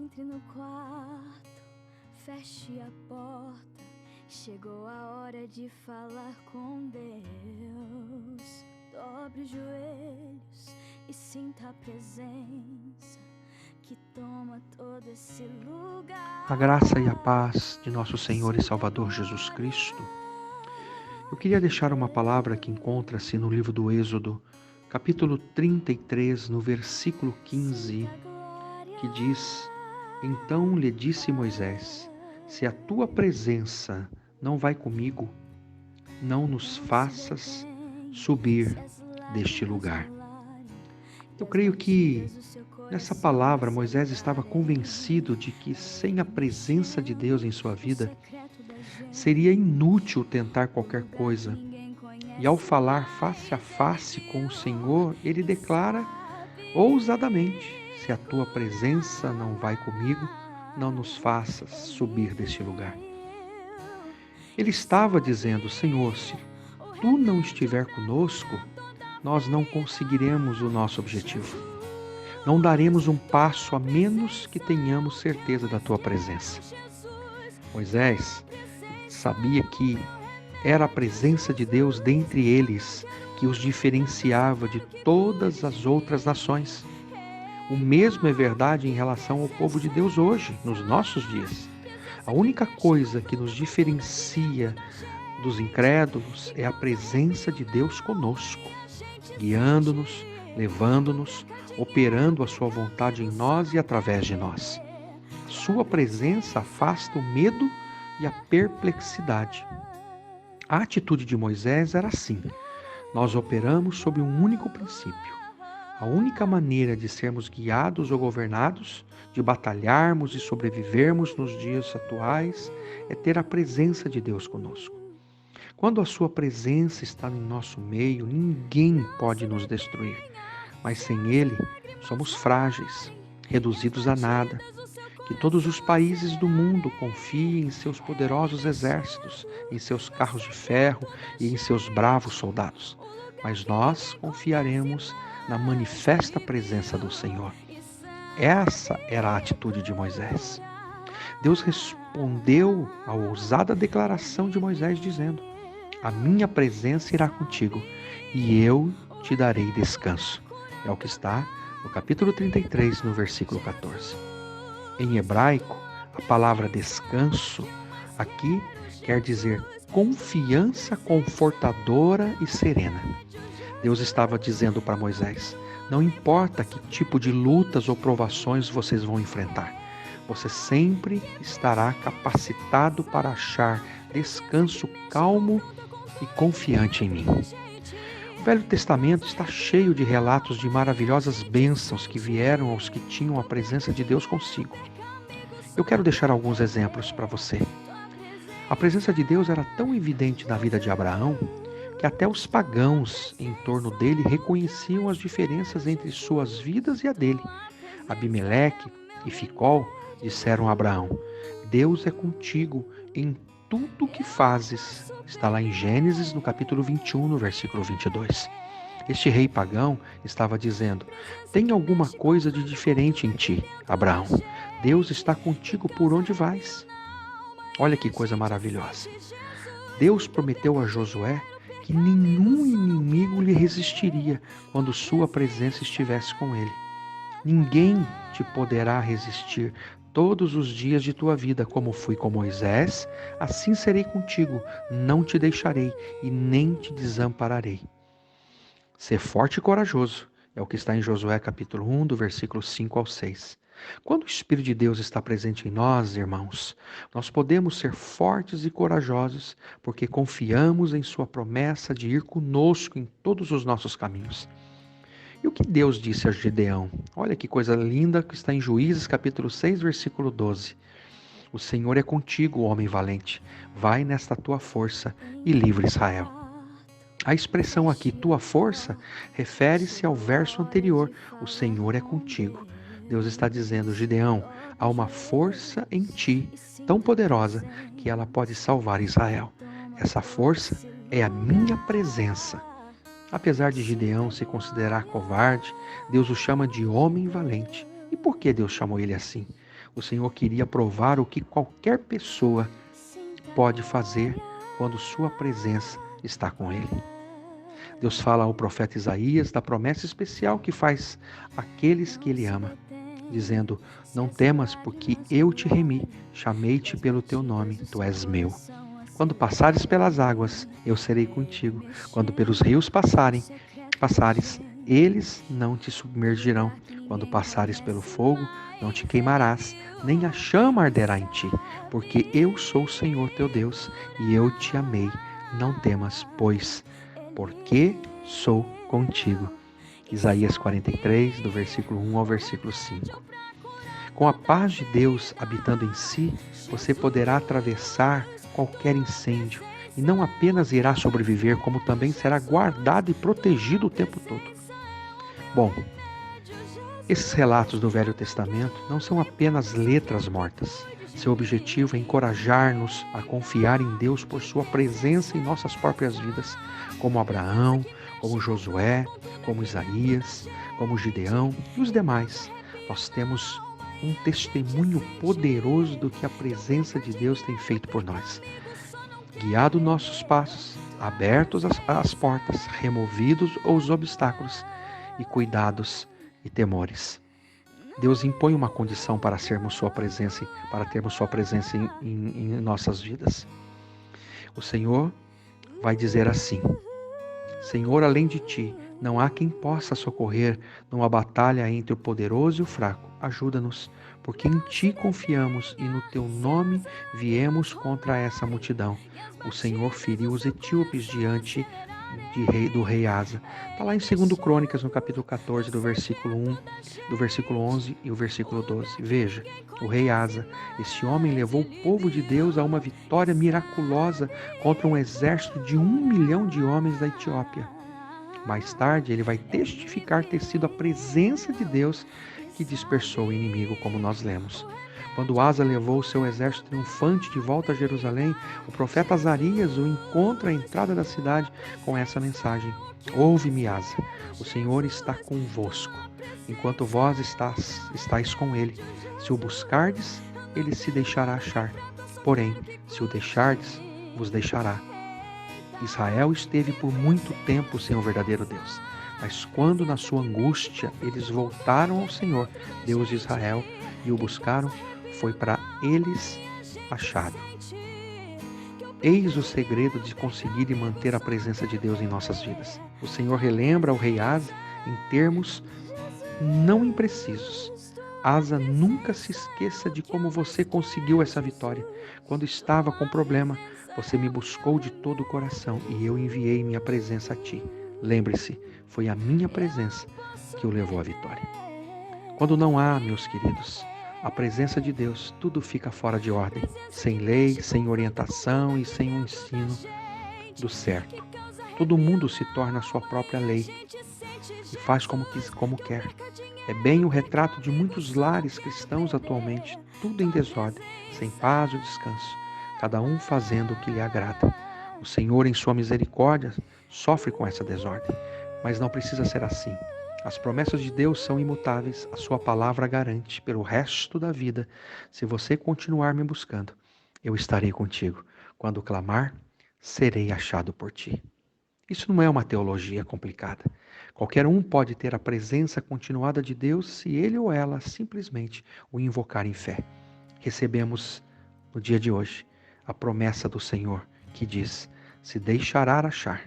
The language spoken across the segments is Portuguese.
Entre no quarto, feche a porta. Chegou a hora de falar com Deus. Dobre os joelhos e sinta a presença que toma todo esse lugar. A graça e a paz de nosso Senhor e Salvador Jesus Cristo. Eu queria deixar uma palavra que encontra-se no livro do Êxodo, capítulo 33, no versículo 15, que diz: Então lhe disse Moisés: Se a tua presença não vai comigo, não nos faças subir deste lugar. Eu creio que nessa palavra Moisés estava convencido de que sem a presença de Deus em sua vida, seria inútil tentar qualquer coisa. E ao falar face a face com o Senhor, ele declara ousadamente: Se a tua presença não vai comigo, não nos faças subir deste lugar. Ele estava dizendo: Senhor, se tu não estiver conosco, nós não conseguiremos o nosso objetivo. Não daremos um passo a menos que tenhamos certeza da tua presença. Moisés sabia que era a presença de Deus dentre eles que os diferenciava de todas as outras nações. O mesmo é verdade em relação ao povo de Deus hoje, nos nossos dias. A única coisa que nos diferencia dos incrédulos é a presença de Deus conosco, guiando-nos, levando-nos, operando a sua vontade em nós e através de nós. Sua presença afasta o medo e a perplexidade. A atitude de Moisés era assim: nós operamos sob um único princípio. A única maneira de sermos guiados ou governados, de batalharmos e sobrevivermos nos dias atuais, é ter a presença de Deus conosco. Quando a sua presença está em nosso meio, ninguém pode nos destruir. Mas sem Ele, somos frágeis, reduzidos a nada. Que todos os países do mundo confiem em seus poderosos exércitos, em seus carros de ferro e em seus bravos soldados. Mas nós confiaremos na manifesta presença do Senhor. Essa era a atitude de Moisés. Deus respondeu à ousada declaração de Moisés dizendo: A minha presença irá contigo e eu te darei descanso. É o que está no capítulo 33, no versículo 14. Em hebraico, a palavra descanso aqui quer dizer confiança confortadora e serena. Deus estava dizendo para Moisés: não importa que tipo de lutas ou provações vocês vão enfrentar, você sempre estará capacitado para achar descanso calmo e confiante em mim. O Velho Testamento está cheio de relatos de maravilhosas bênçãos que vieram aos que tinham a presença de Deus consigo. Eu quero deixar alguns exemplos para você. A presença de Deus era tão evidente na vida de Abraão que até os pagãos em torno dele reconheciam as diferenças entre suas vidas e a dele. Abimeleque e Ficol disseram a Abraão: Deus é contigo em tudo que fazes. Está lá em Gênesis, no capítulo 21, no versículo 22. Este rei pagão estava dizendo: tem alguma coisa de diferente em ti, Abraão. Deus está contigo por onde vais. Olha que coisa maravilhosa. Deus prometeu a Josué que nenhum inimigo lhe resistiria quando sua presença estivesse com ele. Ninguém te poderá resistir todos os dias de tua vida, como fui com Moisés, assim serei contigo, não te deixarei e nem te desampararei. Ser forte e corajoso é o que está em Josué capítulo 1, do versículo 5 ao 6. Quando o Espírito de Deus está presente em nós, irmãos, nós podemos ser fortes e corajosos, porque confiamos em sua promessa de ir conosco em todos os nossos caminhos. E o que Deus disse a Gideão? Olha que coisa linda que está em Juízes capítulo 6, versículo 12. O Senhor é contigo, homem valente. Vai nesta tua força e livra Israel. A expressão aqui, tua força, refere-se ao verso anterior. O Senhor é contigo. Deus está dizendo: Gideão, há uma força em ti tão poderosa que ela pode salvar Israel. Essa força é a minha presença. Apesar de Gideão se considerar covarde, Deus o chama de homem valente. E por que Deus chamou ele assim? O Senhor queria provar o que qualquer pessoa pode fazer quando sua presença está com ele. Deus fala ao profeta Isaías da promessa especial que faz àqueles que ele ama, dizendo: não temas, porque eu te remi, chamei-te pelo teu nome, tu és meu. Quando passares pelas águas, eu serei contigo. Quando pelos rios passares, eles não te submergirão. Quando passares pelo fogo, não te queimarás, nem a chama arderá em ti, porque eu sou o Senhor teu Deus, e eu te amei. Não temas, pois, porque sou contigo. Isaías 43, do versículo 1 ao versículo 5. Com a paz de Deus habitando em si, você poderá atravessar qualquer incêndio e não apenas irá sobreviver, como também será guardado e protegido o tempo todo. Bom, esses relatos do Velho Testamento não são apenas letras mortas. Seu objetivo é encorajar-nos a confiar em Deus por sua presença em nossas próprias vidas, como Abraão, como Josué, como Isaías, como Gideão e os demais. Nós temos um testemunho poderoso do que a presença de Deus tem feito por nós. Guiado nossos passos, abertos as portas, removidos os obstáculos e cuidados e temores. Deus impõe uma condição para termos sua presença em nossas vidas. O Senhor vai dizer assim: Senhor, além de ti, não há quem possa socorrer numa batalha entre o poderoso e o fraco. Ajuda-nos, porque em ti confiamos e no teu nome viemos contra essa multidão. O Senhor feriu os etíopes diante do rei Asa. Está lá em 2 Crônicas, no capítulo 14, do versículo 1, do versículo 11 e o versículo 12. Veja, o rei Asa, esse homem levou o povo de Deus a uma vitória miraculosa contra um exército de 1 milhão de homens da Etiópia. Mais tarde, ele vai testificar ter sido a presença de Deus que dispersou o inimigo, como nós lemos. Quando Asa levou o seu exército triunfante de volta a Jerusalém, o profeta Azarias o encontra à entrada da cidade com essa mensagem: Ouve-me, Asa, o Senhor está convosco, enquanto vós estáis com ele. Se o buscardes, ele se deixará achar. Porém, se o deixardes, vos deixará. Israel esteve por muito tempo sem o verdadeiro Deus. Mas quando na sua angústia eles voltaram ao Senhor, Deus de Israel, e o buscaram, foi para eles achado. Eis o segredo de conseguir e manter a presença de Deus em nossas vidas. O Senhor relembra ao rei Asa em termos não imprecisos. Asa, nunca se esqueça de como você conseguiu essa vitória. Quando estava com problema, você me buscou de todo o coração e eu enviei minha presença a ti. Lembre-se, foi a minha presença que o levou à vitória. Quando não há, meus queridos, a presença de Deus, tudo fica fora de ordem, sem lei, sem orientação e sem um ensino do certo. Todo mundo se torna a sua própria lei e faz como quer. É bem o retrato de muitos lares cristãos atualmente, tudo em desordem, sem paz ou descanso, cada um fazendo o que lhe agrada. O Senhor, em sua misericórdia, sofre com essa desordem, mas não precisa ser assim. As promessas de Deus são imutáveis, a sua palavra garante pelo resto da vida. Se você continuar me buscando, eu estarei contigo. Quando clamar, serei achado por ti. Isso não é uma teologia complicada. Qualquer um pode ter a presença continuada de Deus se ele ou ela simplesmente o invocar em fé. Recebemos no dia de hoje a promessa do Senhor que diz: se deixará achar.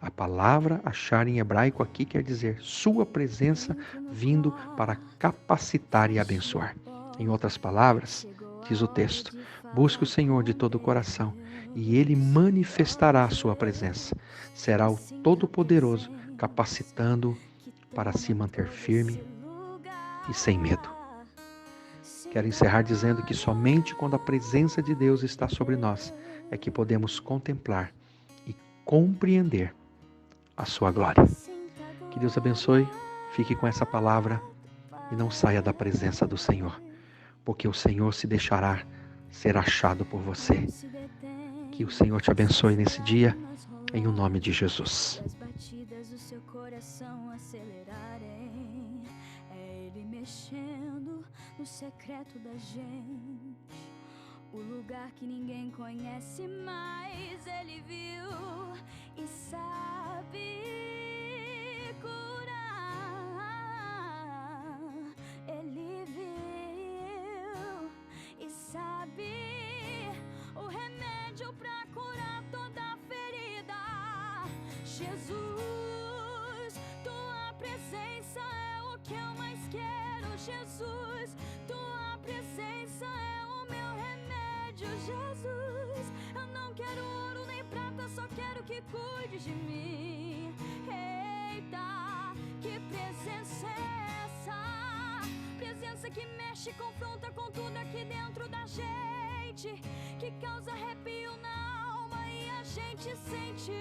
A palavra achar em hebraico aqui quer dizer sua presença vindo para capacitar e abençoar. Em outras palavras, diz o texto, busque o Senhor de todo o coração e Ele manifestará a sua presença. Será o Todo-Poderoso capacitando para se manter firme e sem medo. Quero encerrar dizendo que somente quando a presença de Deus está sobre nós é que podemos contemplar e compreender a sua glória. Que Deus abençoe, fique com essa palavra e não saia da presença do Senhor, porque o Senhor se deixará ser achado por você. Que o Senhor te abençoe nesse dia, em o nome de Jesus. As batidas do seu coração acelerarem, é Ele mexendo no secreto da gente, o lugar que ninguém conhece, mas Ele viu e sabe curar. Ele viu e sabe o remédio pra curar toda ferida. Jesus, tua presença é o que eu mais quero. Jesus, tua presença é o meu remédio. Jesus, eu não quero ouro nem prata, só quero que cuides de mim. Eita, que presença é essa? Presença que mexe e confronta com tudo aqui dentro da gente, que causa arrepio na alma e a gente sente